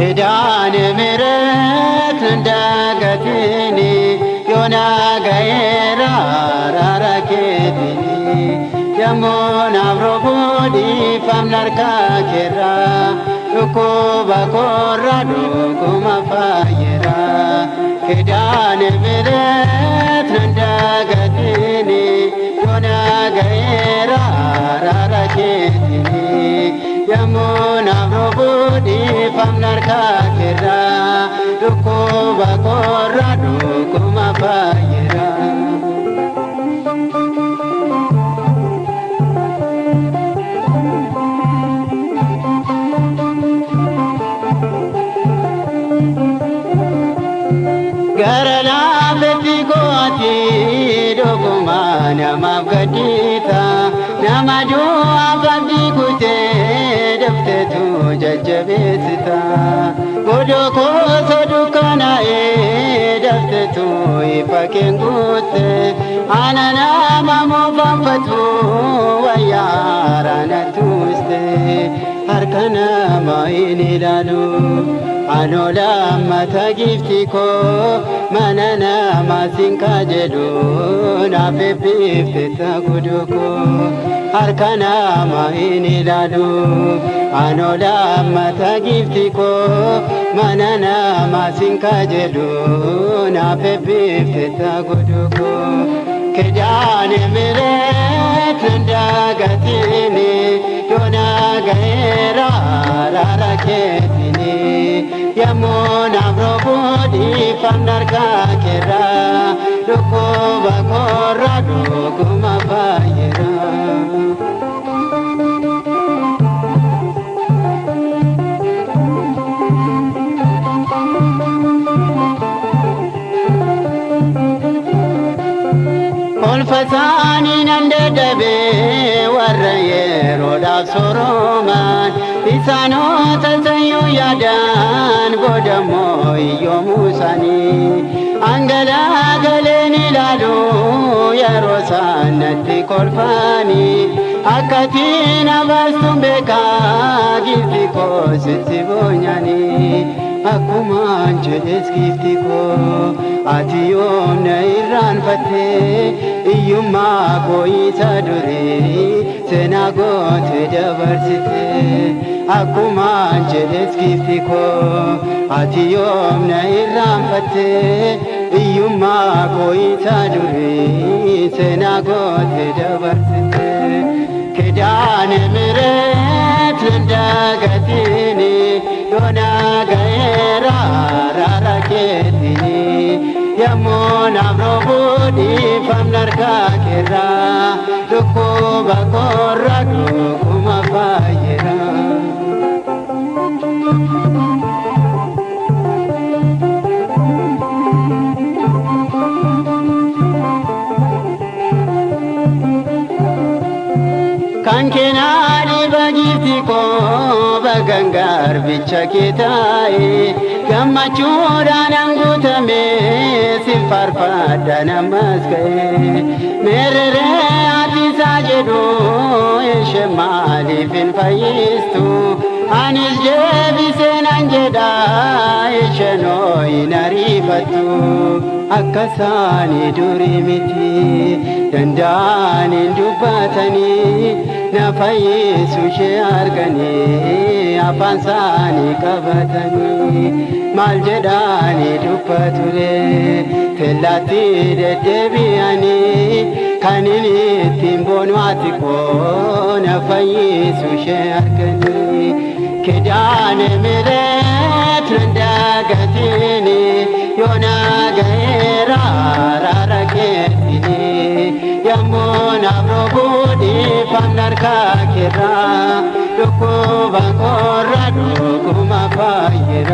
ኪዳነ ምሕረት እንደገትኒ ዮና ገየራ ራራኬትኒ ደሞን አብሮ ቦዲ ፋምናርካ ኬራ ዱኩባ ኮራ ዱኩማ ፋየራ ኪዳነ ምሕረት እንደገትኒ ዮና ገየራ ራራኬትኒ ደሞን አብሮ ቦዲ ፋምናርካ ኬራ ዱኩባ ኮራ ዱኩማ ፋየራ Garala betikoati doguma nama gadita nama jua abdi kute dafte tu jajabeta godoko sodukana dafte tu ipakengute anana mamo bafatu wayarana tuste harkana maini lalu anola mata giftiko manana masinka jedu na pepifte taguduko harkana maini lalu anola mata giftiko manana masinka jedu na pepifte taguduko ኪዳነ ምሕረት እንደገትኒ ዮና ገየራ ራራኬትኒ የሞን አብሮ ቦዲ ፋምናርካ ኬራ ዱኩባ ኮራ ዱኩማ ፋየራ Kolfasani nande dabe warraye roda soroman isano tasayu yadan godamo iyo musani angala galeni lalu ya rosanati kolfani akatina bastumbeka gifiko sitsibonyani akuman jedes giftiko atiyom nairan fate iyuma goyita dure senagot dabarsite akuman jedes giftiko atiyom nairan fate iyuma goyita dure senagot dabarsite ኪዳነ ምሕረት እንደገትኒ ዮና ገየራ ራራኬትኒ የሞን አብሮ ቦዲ ፋምናርካ ኬራ ዱኩባ ኮራ ዱኩማ ፋየራ Kankenani bagitiko bagangar bichaketai gammachuudhaan angutame sinfarfadha namasgae merere atisaa jedhu ishee maaliif hin fayyistu anis deebiseenan jedha isheenoo hin ariifattu akka isaanii durii miti danda'an hin dubbatanii na fayyisu ishee arganii afaan isaanii qabatanii maal jedhanii dubbature tellaatti deddeebi'anii kan inni ittiin boonu ati koo na fayyisu ishee arganii ኪዳነ ምሕረት እንደገትኒ ዮና ገየራ ራራኬትኒ የሞን አብሮ ቦዲ ፋምናርካ ኬራ ዱኩባ ኮራ ዱኩማ ፋየራ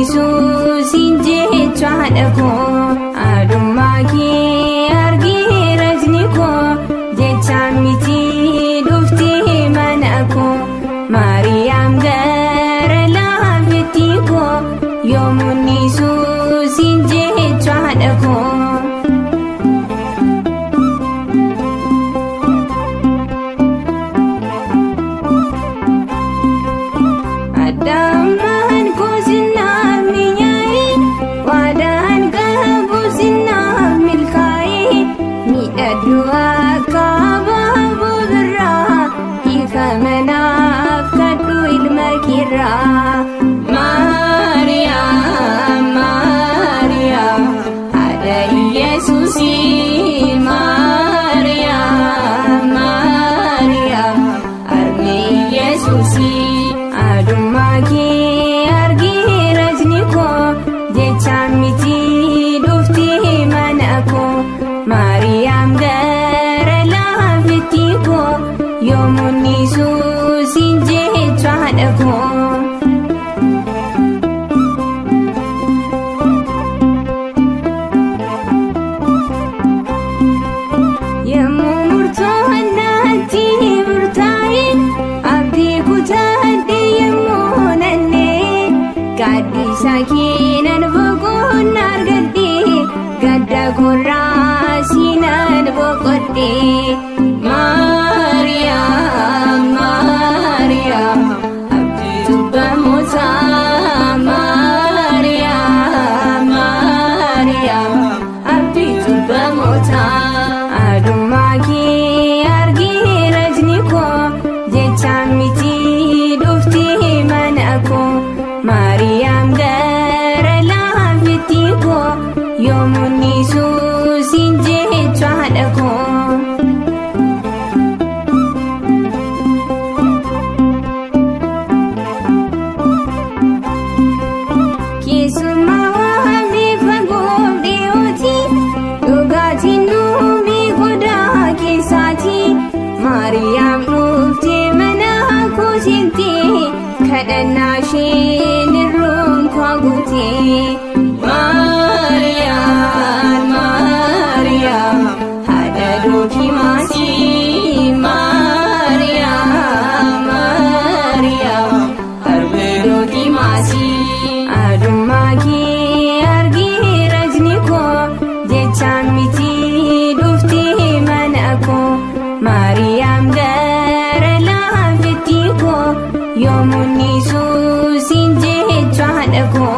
Yesuusin jechaadha koo adummaa kee argee rajni koo jechaan miti dhuftee mana koo Maariyaam gara laafettii koo yoomuun Yesuusin jechaadha koo. Maariyaam Maariyaam haadha Yesuusi Maariyaam Maariyaam harmee Yesuusi adummaa kee argee rajni koo jechaan miti dhuftee mana koo Maariyaam gara laafettii koo yoomuun Yesuusin jechaadha koo. Sakinan boqon argadde gadda korraa sinan boqodde Maariyaam Maariyaam abdiitu bamootaa Maariyaam Maariyaam abdiitu bamootaa adummaa kee argee rajni koo jechaan miti dhuftee mana koo Maariyaam gara laafettii koo yoomuun Yesuusin jechaadha koo. Keessumaa waamee fagoo dhiyooti dhugaatiin nuumii godaa keessaati Maariyaam dhuftee mana koo seentee kadhannaa isheen irroon koo guutee Maariyaam Maariyaam haadha Dookimaasii Maariyaam Maariyaam harmee Dookimaasii adummaa kee argee rajni koo jechaan miti dhuftee mana koo Maariyaam gara laafettii koo yoomuun Yesuusin jechaadha koo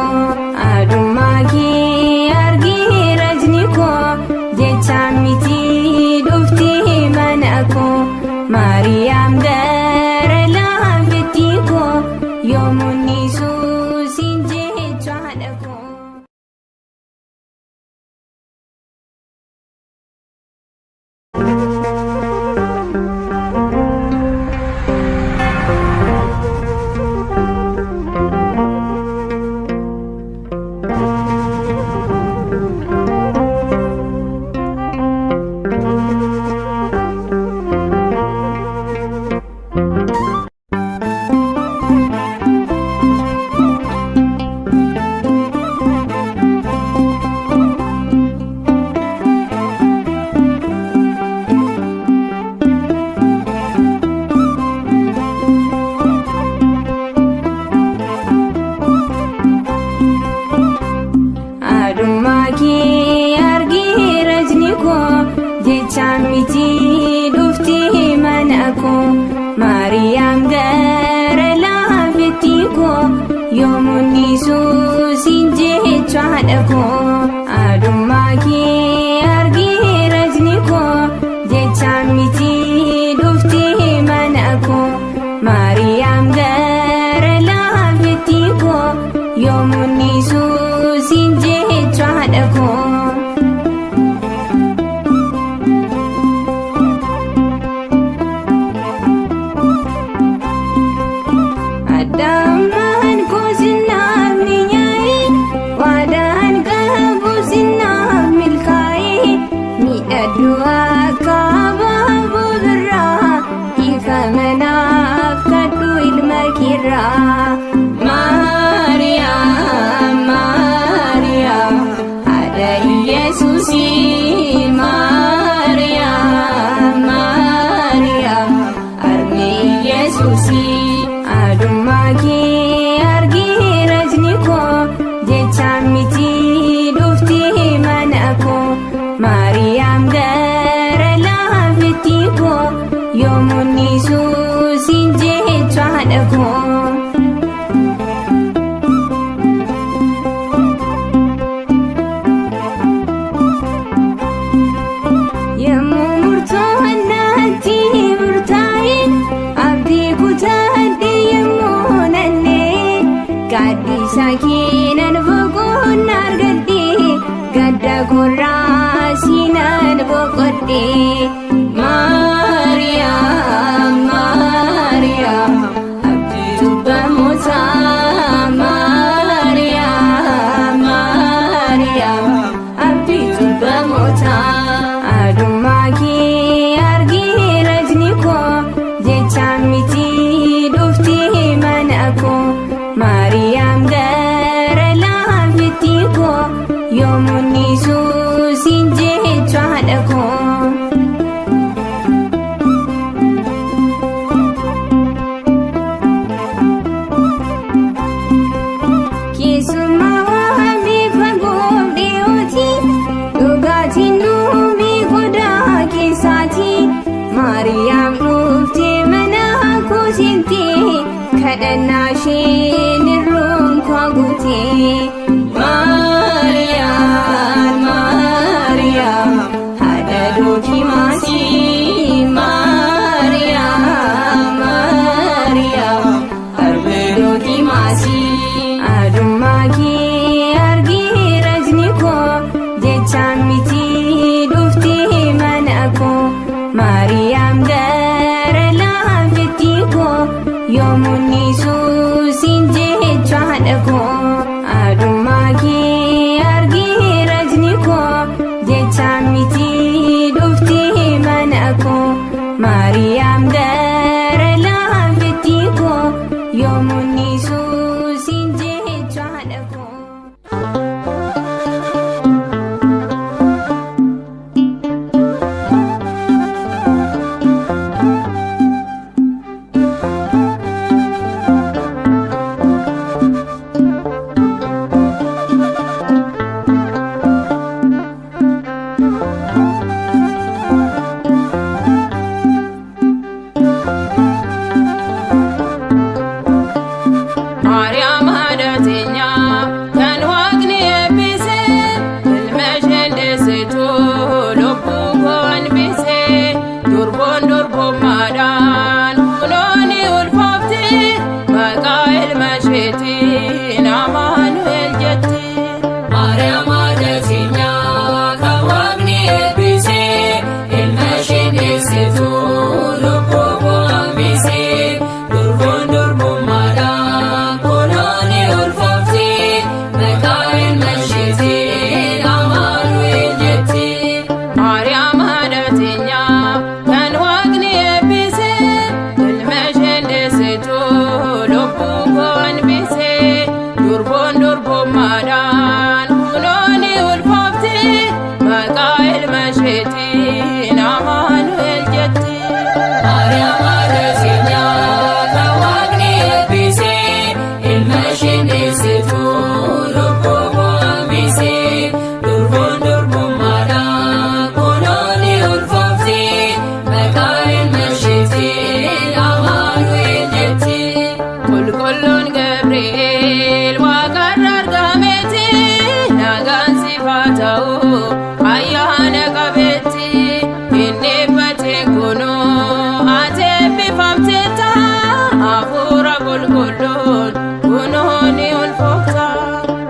adummaa kee argee rajni koo jechaan miti dhuftee mana koo Maariyaam gara laafettii koo yoomuun Yesuusin jechaadha koo. Maariyaam gara laafettii koo yoomuun Yesuusin jechaadha koo adummaa kee argee rajni koo jechaan miti dhuftee mana koo Maariyaam gara laafettii koo yoomuun Yesuusin jechaadha koo. Maariyaam kee argee rajni koo jechaan miti dhuftee mana koo Maariyaam gara laafetti koo yoomuun Yesuus hin jecha haadha koo. Yemmuu murtoo annaatti murtaa'e abdii kutaadhe yemmuu nannee gaaddisa keenan boqoon argadhe gadda korraa siinan boqodhe. Maariyaam Maariyaam abdii tubbamootaa Maariyaam Maariyaam abdii tubbamootaa. Adummaa kee argee rajni koo jechaan miti dhuftee mana koo Maariyaam gara laafetti koo yoomuun Yesuus hin jecha haadha koo. Keessummaa waamee fagoo dhiyooti dhugaatiin dhumee godaa keessaati Maariyaam dhuftee mana koo seentee kadhannaa isheen irroon koo guutee. Maariyaam Maariyaam haadha Dookimaasii Maariyaam Maariyaam harmee Dookimaasii. Adummaa kee argee rajni koo jechaan miti dhuftee mana koo Maariyaam gara laafetti koo yoomuun Yesuus hin jecha haadha koo. Adummaa kee argee rajni koo jechaan miti dhuftee mana koo Maariyaam gara laafetti koo yoomuun Yesuus hin jecha haadha koo. Maariyaam haadha teenyaa kan Waaqni eebbise ilma isheen deessitu lubbuu koo hanbise durboon durbummaadhaan kunoo ni ulfoofti maqaa ilma isheetiin Amaanu'el jetti. Maariyaam haadha teenyaa kan Waaqni eebbise ilma isheen deessitu lubbuu koo hanbise durboon durbummaadhaan kunoo ni ulfoofti maqaa ilma isheetiin Amaanu'el jetti. Maariyaam haadha teenyaa kan Waaqni eebbise ilma isheen deessitu lubbuu koo hanbise durboon durbummaadhaan kunoo ni ulfoofti maqaa ilma isheetiin Amaanu'el jetti. Maariyaam haadha teenyaa kan Waaqni eebbise ilma isheen deessitu lubbuu koo hanbise durboon durbummaadhaan kunoo ni ulfoofti maqaa ilma isheetiin Amaanu'el jetti. Qulqulluun Gabri'eel waaqarra argameeti nagaan siif haa ta'u ayyaana qabeetti inni bateen kunoo ati eebbifamteetta hafuura qulqulluun kunoo ni ulfoofta.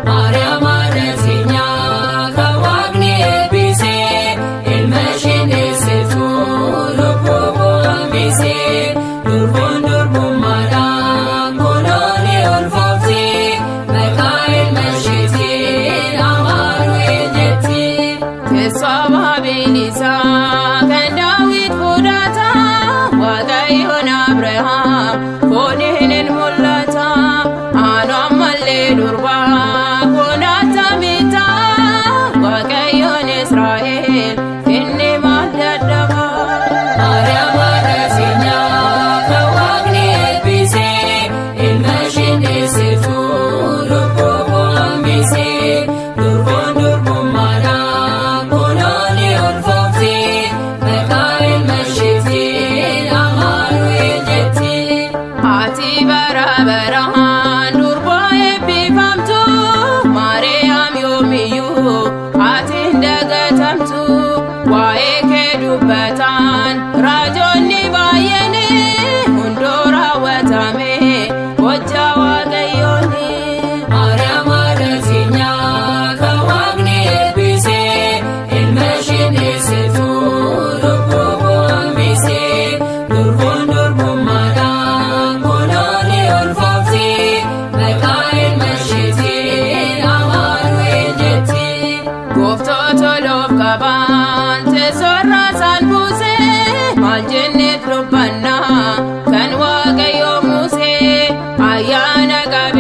Maariyaam haadha teenyaa kan Waaqni eebbise ilma isheen deessitu lubbuu koo hanbise durboon durbummaadhaan kunoo ni ulfoofti maqaa ilma isheetiin Amaanu'el jetti. Teessoo abaabiin isaa kan Daawit fudhata Waaqayyoon Abrahaam fooniin hin mul'ata. Anu ammal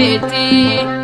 beetti.